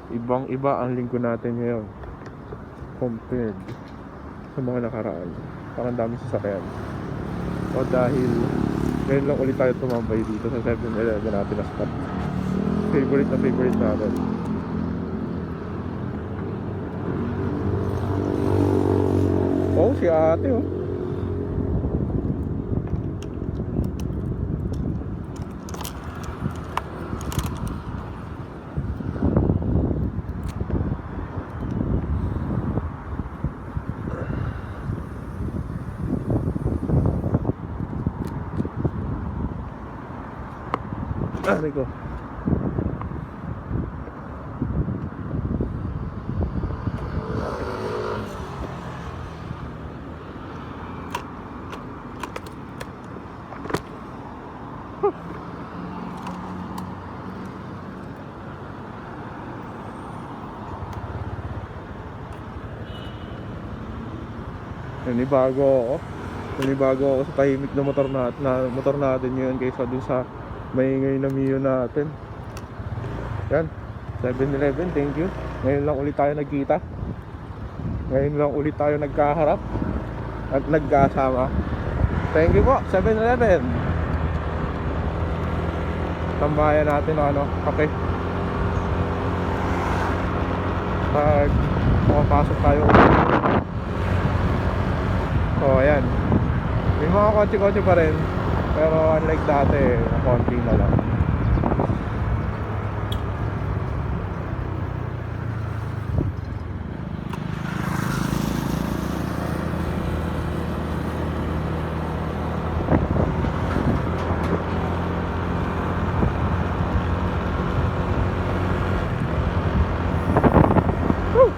Ibang iba ang linggo natin ngayon compared sa mga nakaraan. Parang dami sasakyan. O dahil ngayon lang ulit tayo tumambay dito sa 7-Eleven natin na spot. Favorite na favorite natin. Oh, si ate oh. Aray ko. Nanibago ako sa tahimik na motor natin ngayon kaysa dun sa maingay na Mio natin. Yan, 7-Eleven, thank you. Ngayon lang ulit tayo nagkita. Ngayon lang ulit tayo nagkaharap at nagkasama. Thank you po, 7-Eleven. Tambayan natin ng kape. Pag makapasok tayo. So ayan, may mga kotse-kotse pa rin, pero unlike dati, konti na lang. Woo!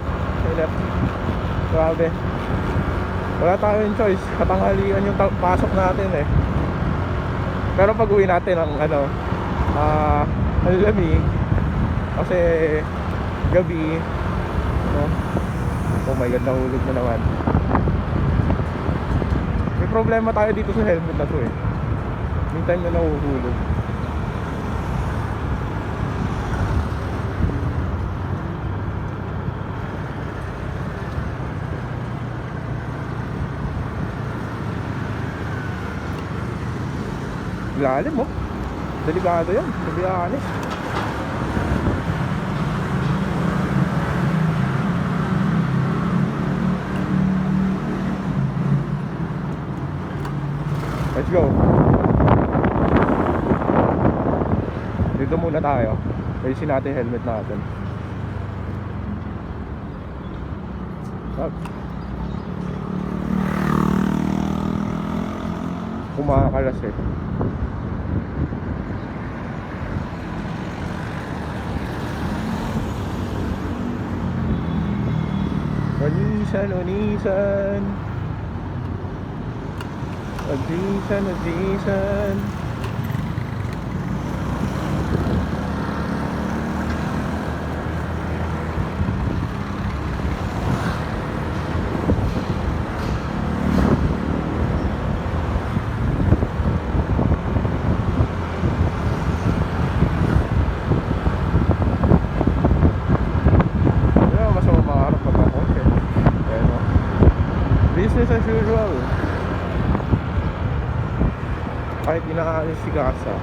Grabe. Wala tayong choice, katanghalian yung pasok natin eh. Pero pag uwi natin ang ang lamig kasi gabi, no? Oh my god, nahulog na naman. May problema tayo dito sa helmet na to eh. Meantime na nahuhulog. Lalim mo. Delikado yan, to be honest. Let's go. Dito muna tayo. Ayusin natin helmet natin. Kumakalas eh. Onisan, onisan. Onisan, onisan. Business as usual. Kahit inaalis si Gasa,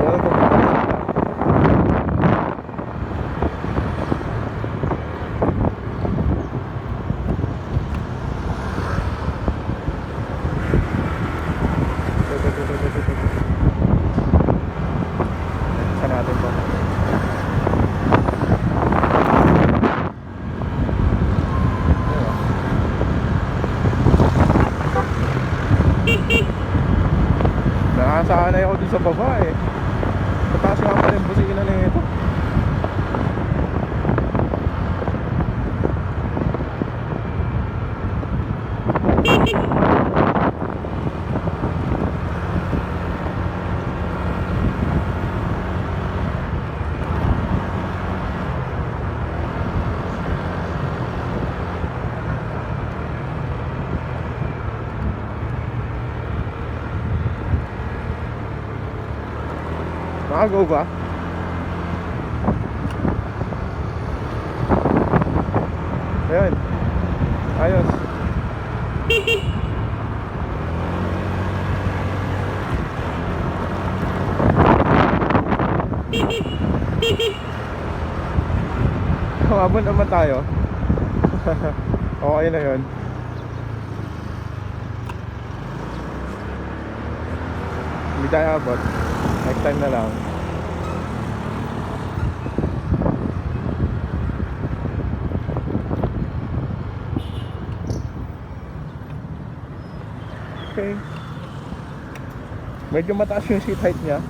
wala pa sa natin po. Nakasanay ako dun sa baba eh. Mataas nga pa rin busina na ito. Nakagaw ba? Umabot naman tayo. Okay na yun. Hindi tayo abot. Next time na lang. Okay. Medyo mataas yung seat height niya.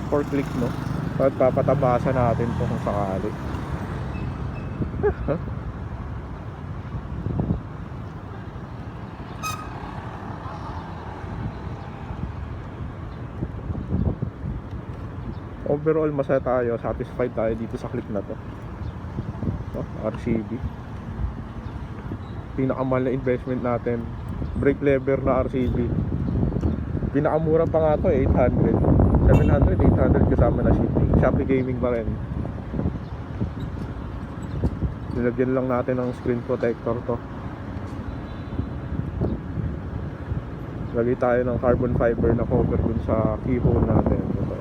4 click, no? At papatabasan natin to kung sakali. Overall masaya tayo, satisfied tayo dito sa click na to. RCB. Pinakamahal na investment natin. Brake lever na RCB. Pinakamura pa nga to, 800. 700, 800 kasama na shipping. Shopee Gaming pa rin. Nilagyan lang natin ng screen protector to. Lagay tayo ng carbon fiber na cover dun sa keyhole natin. Ito.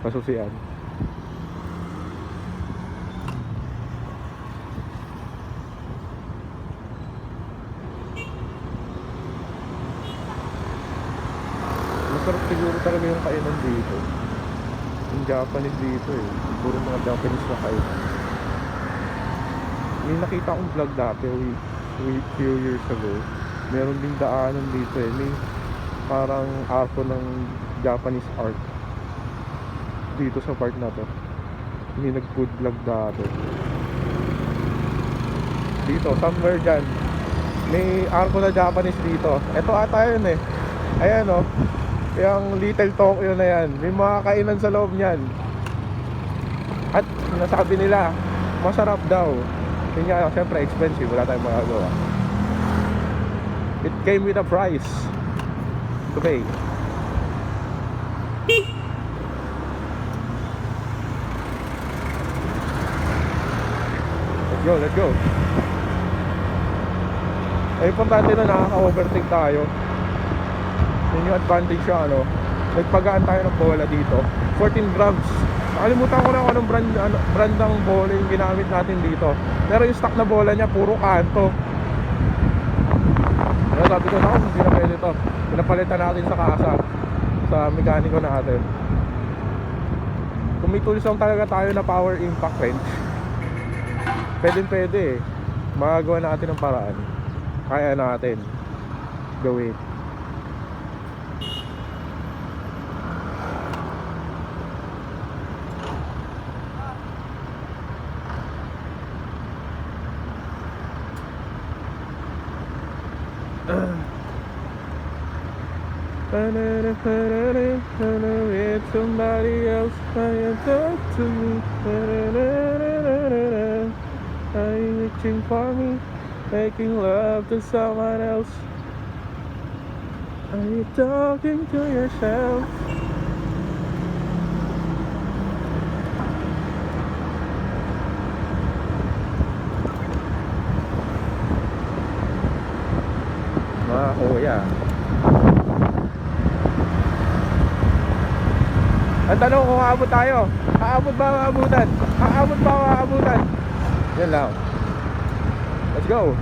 Kasusian. Masarap siguro talaga yung kainan dito. Yung Japanese dito eh. Siguro mga Japanese na kainan. May nakita akong vlog dati few years ago. Meron ding daanan dito eh. May parang arko ng Japanese art dito sa part na to. May nag-food vlog dati. Dito, somewhere dyan. May arko na Japanese dito. Ito ata yun eh. Ayan o. Yung Little Tokyo na yan. May mga kainan sa loob niyan. At nasabi nila masarap daw. Yun nga, syempre expensive. Wala tayong magagawa. It came with a price to pay. Let's go. Ay, importante na nakaka-overtake tayo. Yun yung advantage siya, ano. Nagpagaan tayo ng bola dito. 14 grams. Nakalimutan ko na kung anong brand ng bola yung ginamit natin dito. Pero yung stock na bola niya, puro kanto. Kaya sabi ko, naku, hindi na pwede ito. Pinapalitan natin sa kasa, sa mekaniko natin. Kung may tools lang talaga tayo na power impact wrench, pwede eh. Magagawa natin ng paraan. Kaya natin gawin. With somebody else, I talk to me. Are you reaching for me? Making love to someone else? Are you talking to yourself? Mga kuya, ang tanong kung aabot tayo. Aabot ba ang aabutan? Aabot ba ang aabutan? Yan lang. Let's go.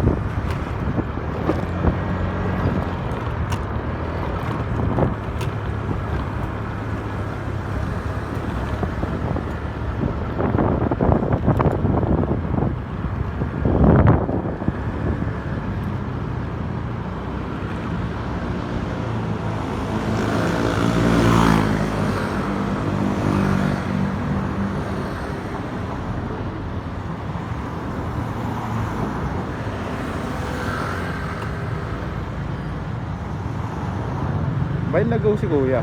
May nag-go si kuya.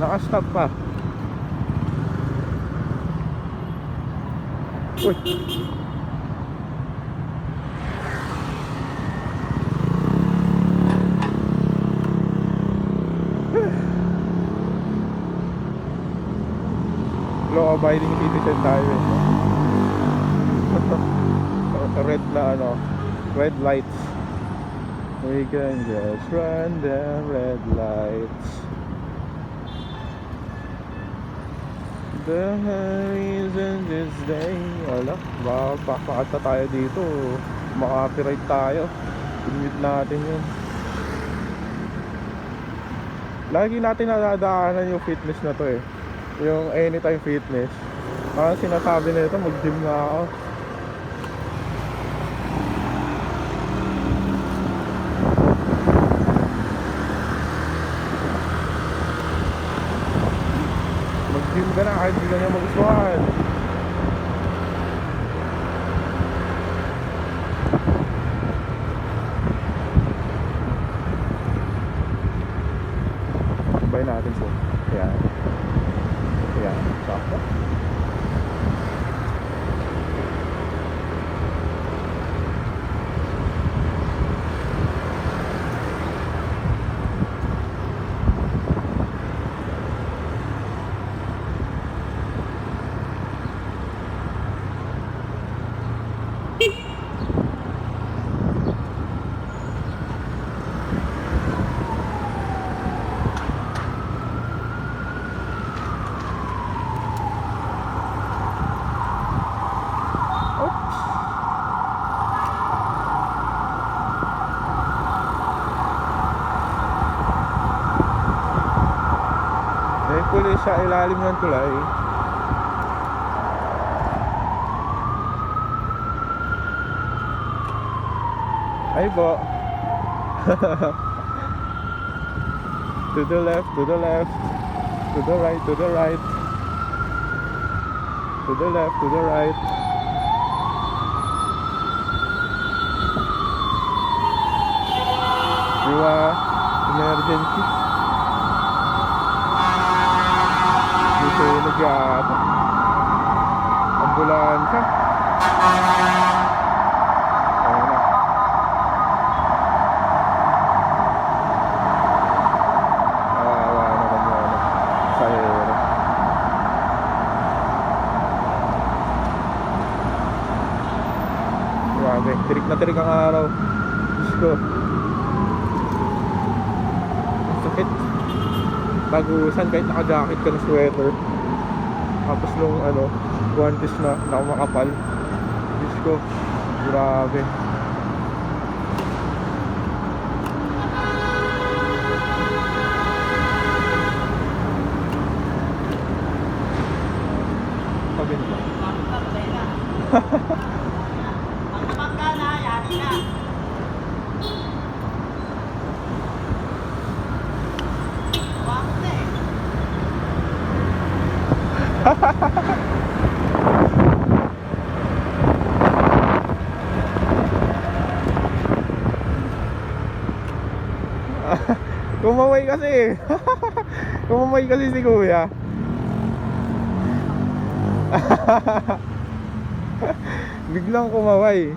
Naka-stop pa. Uy. Law abiding citizen tayo eh. Red na ano, red lights. We can just run the red lights. The reason this day. Wala, baka papakata tayo dito. Maka-copyright tayo. I-mute natin yun. Lagi natin nadadaanan yung fitness na to eh. Yung Anytime Fitness. Parang sinasabi nito, mag-gym na ako. Mag-gym ka na kahit hindi ka niya magustuhan. Sabay natin po. Ayan. Ayan. Sakto. May pulis sa ilalim ng tulay. Ay po. To the left, to the left. To the right, to the right. To the left, to the right. Diwa, emergency. Dito nag-yata. Ambulansya. Ayun na. Kawawa naman yung ano, pasahero. Grabe, tirik na tirik ang araw. Diyos ko. Ang sakit. Bagusan kahit naka-jacket ka ng sweater. Tapos nung ano, guantes na nakamakapal. Diyos ko, grabe. Pagin ba? Kumaway kasi. Kumaway kasi si kuya. Biglang kumaway.